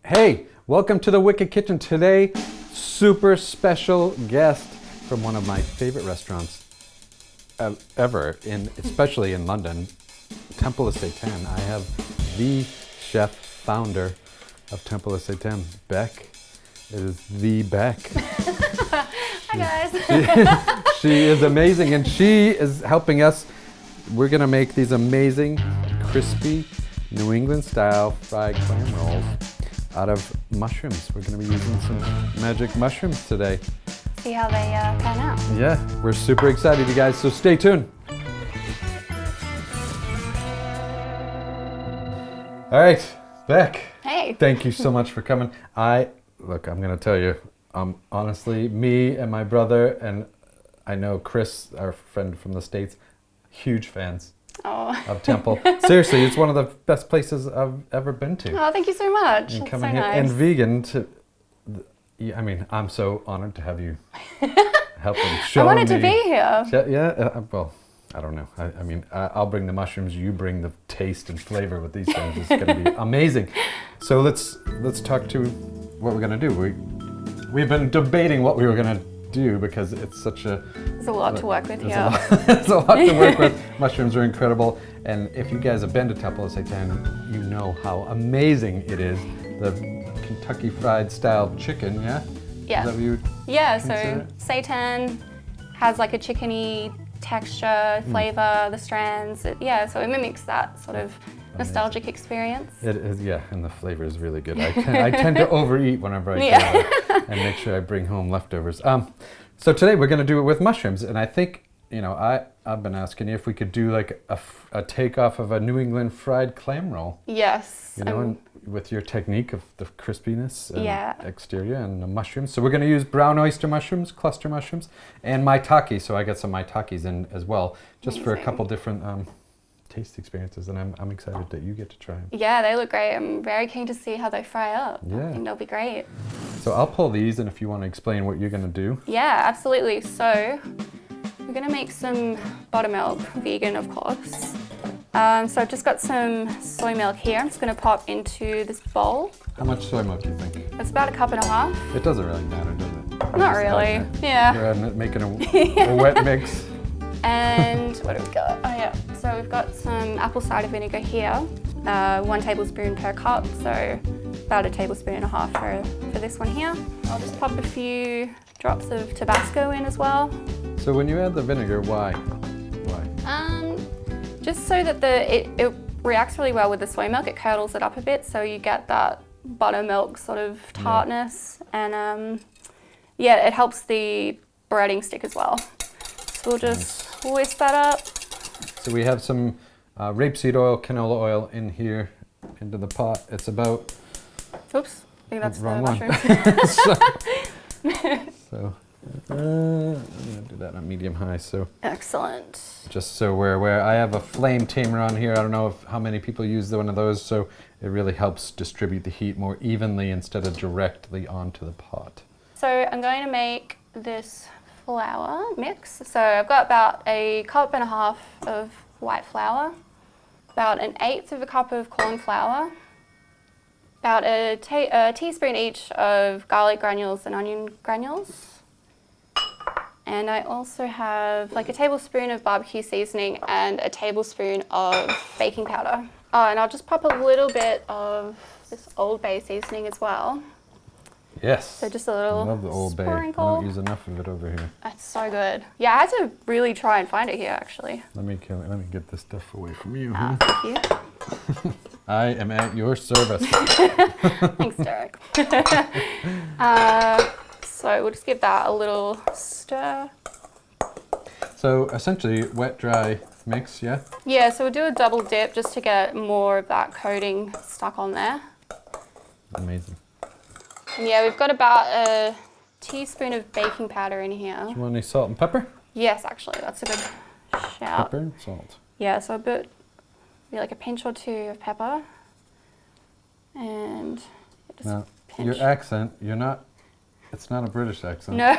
Hey, welcome to the Wicked Kitchen. Today, super special guest from one of my favorite restaurants ever, especially in London, Temple of Seitan. I have the chef founder of Temple of Seitan, Bec. It is the Bec. Hi guys. She is amazing, and she is helping us. We're gonna make these amazing, crispy, New England style fried clam rolls out of mushrooms. We're gonna be using some magic mushrooms today. See how they pan out. Yeah, we're super excited, you guys, so stay tuned. All right, Bec. Hey. Thank you so much for coming. Look, I'm gonna tell you, honestly, me and my brother, and I know Chris, our friend from the States, huge fans of Temple. Seriously, it's one of the best places I've ever been to. Oh, thank you so much. And That's coming so here nice. and vegan I mean, I'm so honored to have you help and show I wanted me. to be here. Well, I don't know. I mean, I'll bring the mushrooms. You bring the taste and flavor with these things. It's going to be amazing. So let's talk to what we're going to do. We've been debating what we were going to do because it's such a... There's a lot to work with here. There's a lot to work with. Mushrooms are incredible. And if you guys have been to Temple of Seitan, you know how amazing it is. The Kentucky fried style chicken, yeah? Yeah. Is that what you Yeah, consider so Seitan has like a chickeny texture, flavor, the strands. So it mimics that sort of nostalgic experience. It is, yeah, and the flavor is really good. I tend to overeat whenever I go and make sure I bring home leftovers. So today we're going to do it with mushrooms, and I think, I've been asking you if we could do like a takeoff of a New England fried clam roll. Yes. And with your technique of the crispiness and exterior and the mushrooms. So we're going to use brown oyster mushrooms, cluster mushrooms, and maitake. So I got some maitakes in as well, just for a couple different taste experiences, and I'm excited that you get to try them. Yeah, they look great. I'm very keen to see how they fry up. Yeah. I think they'll be great. So I'll pull these, and if you want to explain what you're going to do. Yeah, absolutely. So we're going to make some buttermilk, vegan of course. So I've just got some soy milk here. I'm just going to pop into this bowl. How much soy milk do you think? It's about 1.5 cups. It doesn't really matter, does it? Not really. Yeah. We're making a wet mix. And what do we got? Oh yeah. So we've got some apple cider vinegar here. 1 tablespoon per cup. So about 1.5 tablespoons for this one here. I'll just pop a few drops of Tabasco in as well. So when you add the vinegar, why? Just so that it reacts really well with the soy milk. It curdles it up a bit, so you get that buttermilk sort of tartness, and it helps the breading stick as well. So we'll just whisk that up. So we have some rapeseed oil, canola oil in here into the pot. It's about... Oops, I think that's the wrong one. mushrooms. So I'm gonna do that on medium high. So excellent. Just so we're aware, I have a flame tamer on here. I don't know how many people use one of those, so it really helps distribute the heat more evenly instead of directly onto the pot. So I'm going to make this flour mix. So I've got about 1.5 cups of white flour, about 1/8 cup of corn flour, about a teaspoon each of garlic granules and onion granules. And I also have like 1 tablespoon of barbecue seasoning and 1 tablespoon of baking powder. Oh, and I'll just pop a little bit of this Old Bay seasoning as well. Yes. So just a little I love the Old Bay. I sprinkle. don't use enough of it over here. That's so good. Yeah, I had to really try and find it here actually. Let me get this stuff away from you. Thank you. I am at your service. Thanks, Derek. So we'll just give that a little stir. So essentially, wet, dry mix, yeah? Yeah, so we'll do a double dip just to get more of that coating stuck on there. Amazing. And yeah, we've got about 1 teaspoon of baking powder in here. Do you want any salt and pepper? Yes, actually, that's a good shout. Pepper and salt. Yeah, so maybe like a pinch or 2 of pepper. And just Now, pinch. your accent, it's not a British accent. No.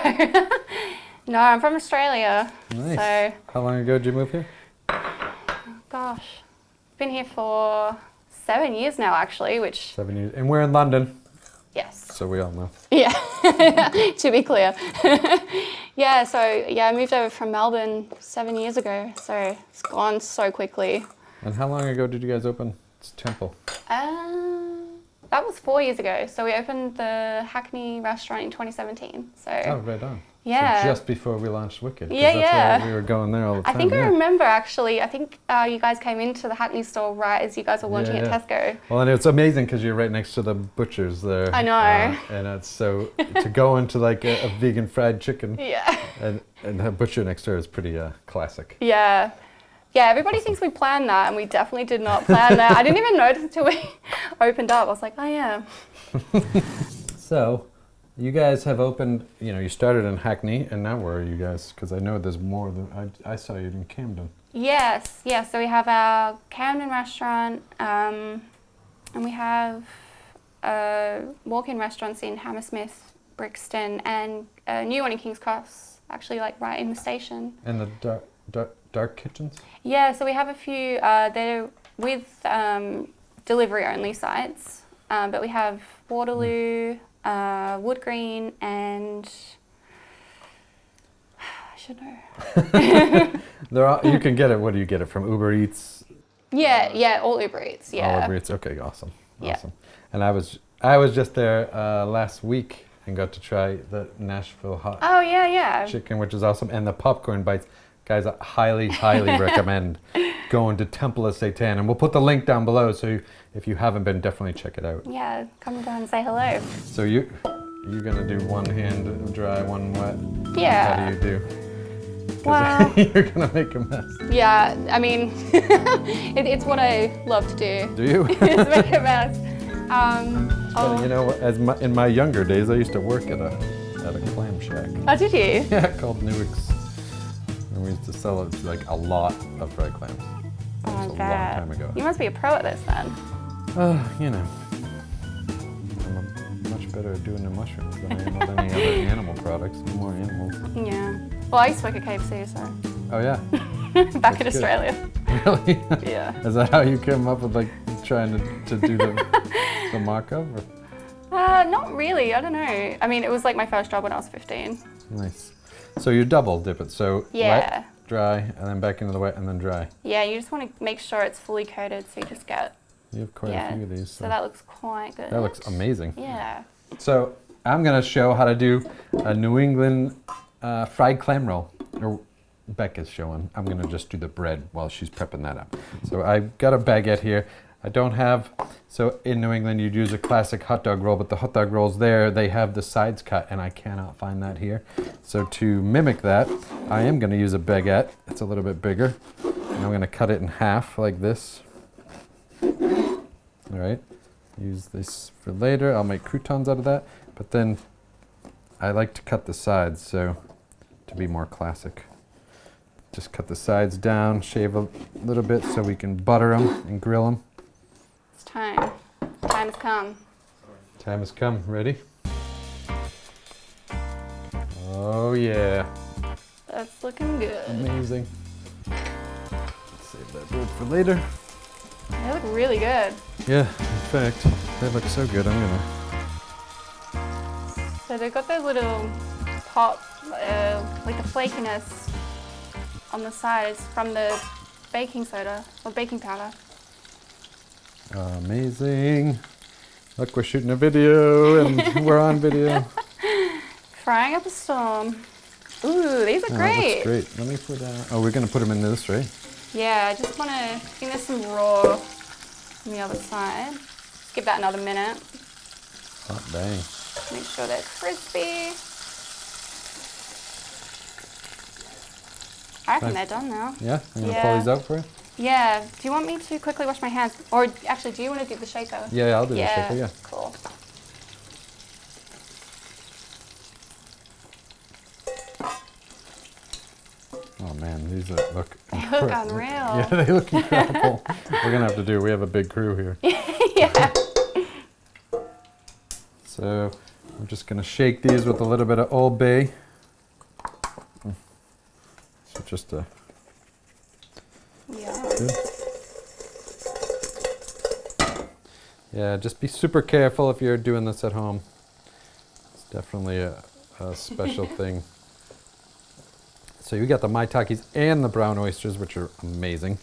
No, I'm from Australia. Nice. So, How long ago did you move here? gosh, been here for 7 years now actually, which 7 years. And we're in London. so we all know. Yeah, to be clear. Yeah, so I moved over from Melbourne 7 years ago, so it's gone so quickly. And how long ago did you guys open Temple? That was 4 years ago. So we opened the Hackney restaurant in 2017. So Oh, right on. yeah, So just before we launched Wicked. 'Cause Yeah, that's yeah. why we were going there all the time. I think I yeah. remember actually. I think you guys came into the Hackney store right as you guys were launching Yeah, at Tesco. Well, and it's amazing because you're right next to the butcher's there. I know. And it's so to go into like a vegan fried chicken Yeah. and the butcher next door is pretty classic. Yeah. Yeah, everybody thinks we planned that, and we definitely did not plan that. I didn't even notice until we opened up. I was like, oh yeah. So, you guys have opened, you started in Hackney, and now where are you guys? Because I know there's more than, I saw you in Camden. Yes, so we have our Camden restaurant, and we have walk-in restaurants in Hammersmith, Brixton, and a new one in King's Cross, actually like right in the station. And the dark kitchens? Yeah, so we have a few, they're with delivery-only sites, but we have Waterloo, Wood Green, and I should know. You can get it. What do you get it from? Uber Eats? Yeah, all Uber Eats. Yeah. All Uber Eats. Okay, awesome. Yeah. Awesome. And I was just there last week and got to try the Nashville hot Oh yeah. chicken, which is awesome, and the popcorn bites. Guys, I highly recommend going to Temple of Seitan, and we'll put the link down below. So if you haven't been, definitely check it out. Yeah, come down and say hello. So you're gonna do one hand dry, one wet. Yeah. How do you do? 'Cause Well, you're gonna make a mess. yeah. I mean, it's what I love to do. Do you? Is make a mess. But you know, in my younger days, I used to work at a clam shack. Oh, did you? Yeah, called Newick's. And we used to sell it like a lot of fried clams. That was a long time ago. You must be a pro at this then. I'm much better at doing the mushrooms than I am with any other animal products. No more animals. Yeah. Well, I used to work at KFC, so. Oh yeah. Back in That's good. Australia. Really? Yeah. Is that how you came up with like trying to do the mock-up? Not really. I don't know. I mean, it was like my first job when I was 15. Nice. So you double dip it. So Yeah. wet, dry, and then back into the wet, and then dry. Yeah, you just want to make sure it's fully coated, so you just get. You have quite a few of these. So that looks quite good. That looks amazing. Yeah. So I'm gonna show how to do a New England fried clam roll. Or Bec is showing. I'm gonna just do the bread while she's prepping that up. So I've got a baguette here. I don't have, so in New England you'd use a classic hot dog roll, but the hot dog rolls there, they have the sides cut, and I cannot find that here. So to mimic that, I am gonna use a baguette. It's a little bit bigger. And I'm gonna cut it in half like this. All right, use this for later. I'll make croutons out of that, but then I like to cut the sides, so to be more classic. Just cut the sides down, shave a little bit so we can butter them and grill them. It's time. Time has come. Time has come. Ready? Oh yeah. That's looking good. Amazing. Let's save that bread for later. They look really good. Yeah, in fact, they look so good. I'm gonna. So they've got those little pop, like the flakiness on the sides from the baking soda or baking powder. Amazing. Look, we're shooting a video and we're on video. Frying up a storm. Ooh, these are Oh, great. That looks great. Let me put. Oh, we're gonna put them in this, right? Yeah, I just want to, I think there's some raw on the other side. Just give that another minute. Oh, dang. Make sure they're crispy. I reckon they're done now. Yeah? I'm gonna Yeah. pull these out for you? Yeah. Do you want me to quickly wash my hands? Or actually, do you want to do the shaker? Yeah, I'll do the shaker, yeah. Cool. Oh man, these look They look unreal. Yeah, they look incredible. We're gonna have to do, we have a big crew here. Yeah. So I'm just gonna shake these with a little bit of Old Bay. So just a Yeah. good. Yeah, just be super careful if you're doing this at home. Definitely a special thing. So you got the maitakes and the brown oysters, which are amazing.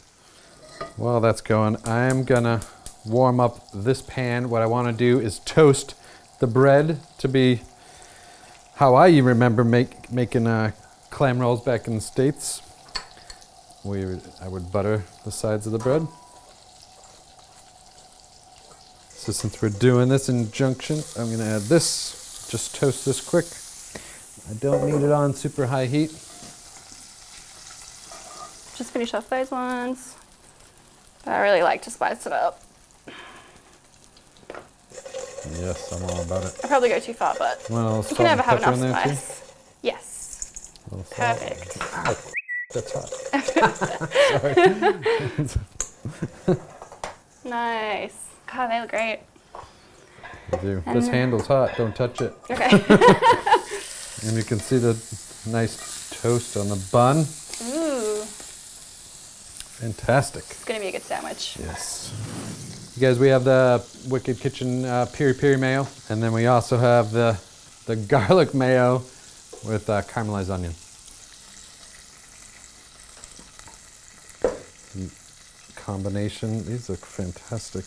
While that's going, I'm gonna warm up this pan. What I wanna do is toast the bread to be how I remember making clam rolls back in the States. I would butter the sides of the bread. So since we're doing this in junction, I'm gonna add this, just toast this quick. I don't need it on super high heat. Just finish off those ones. But I really like to spice it up. Yes, I'm all about it. I probably go too far, but Well, you can never have enough there too? spice. Yes. Perfect. Perfect. That's hot. Sorry. Nice. God, they look great. I do. This handle's hot. Don't touch it. Okay. And you can see the nice toast on the bun. Ooh. Fantastic. It's gonna be a good sandwich. Yes. You guys, we have the Wicked Kitchen piri piri mayo, and then we also have the garlic mayo with caramelized onion. Combination. These look fantastic.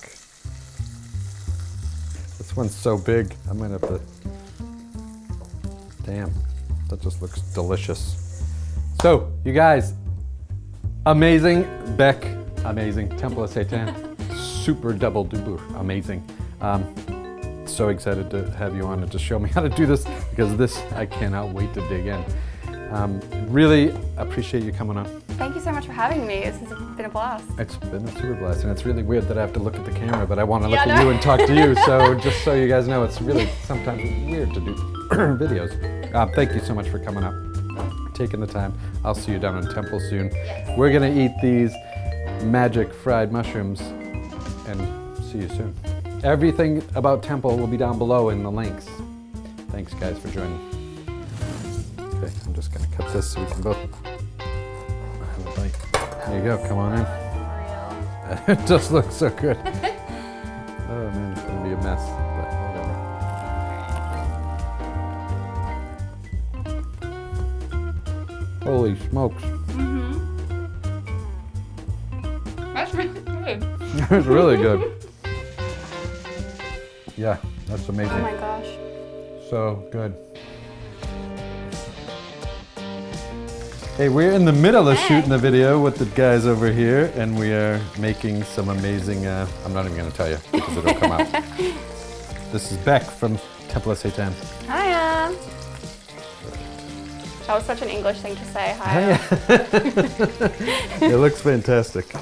This one's so big, I might have to. Damn, that just looks delicious. So, you guys, amazing Bec, amazing Temple of Seitan, super double duper amazing. So excited to have you on and to show me how to do this, because this I cannot wait to dig in. Really appreciate you coming on. Thank you so much for having me. This has been a blast. It's been a super blast, and it's really weird that I have to look at the camera, but I want to look at you and talk to you. So just so you guys know, it's really sometimes weird to do videos. Thank you so much for coming up, taking the time. I'll see you down in Temple soon. Yes. We're gonna eat these magic fried mushrooms, and see you soon. Everything about Temple will be down below in the links. Thanks, guys, for joining. Okay, I'm just gonna cut this so we can both have a bite. There you go, come on in. It just looks so good. Oh man, it's gonna be a mess, but whatever. Holy smokes. That's really good. It's really good. Yeah, that's amazing. Oh my gosh. So good. Hey, we're in the middle of shooting the video with the guys over here, and we are making some amazing, I'm not even going to tell you because it'll come out. This is Bec from Temple of Seitan. Hiya. That was such an English thing to say. Hiya. It looks fantastic.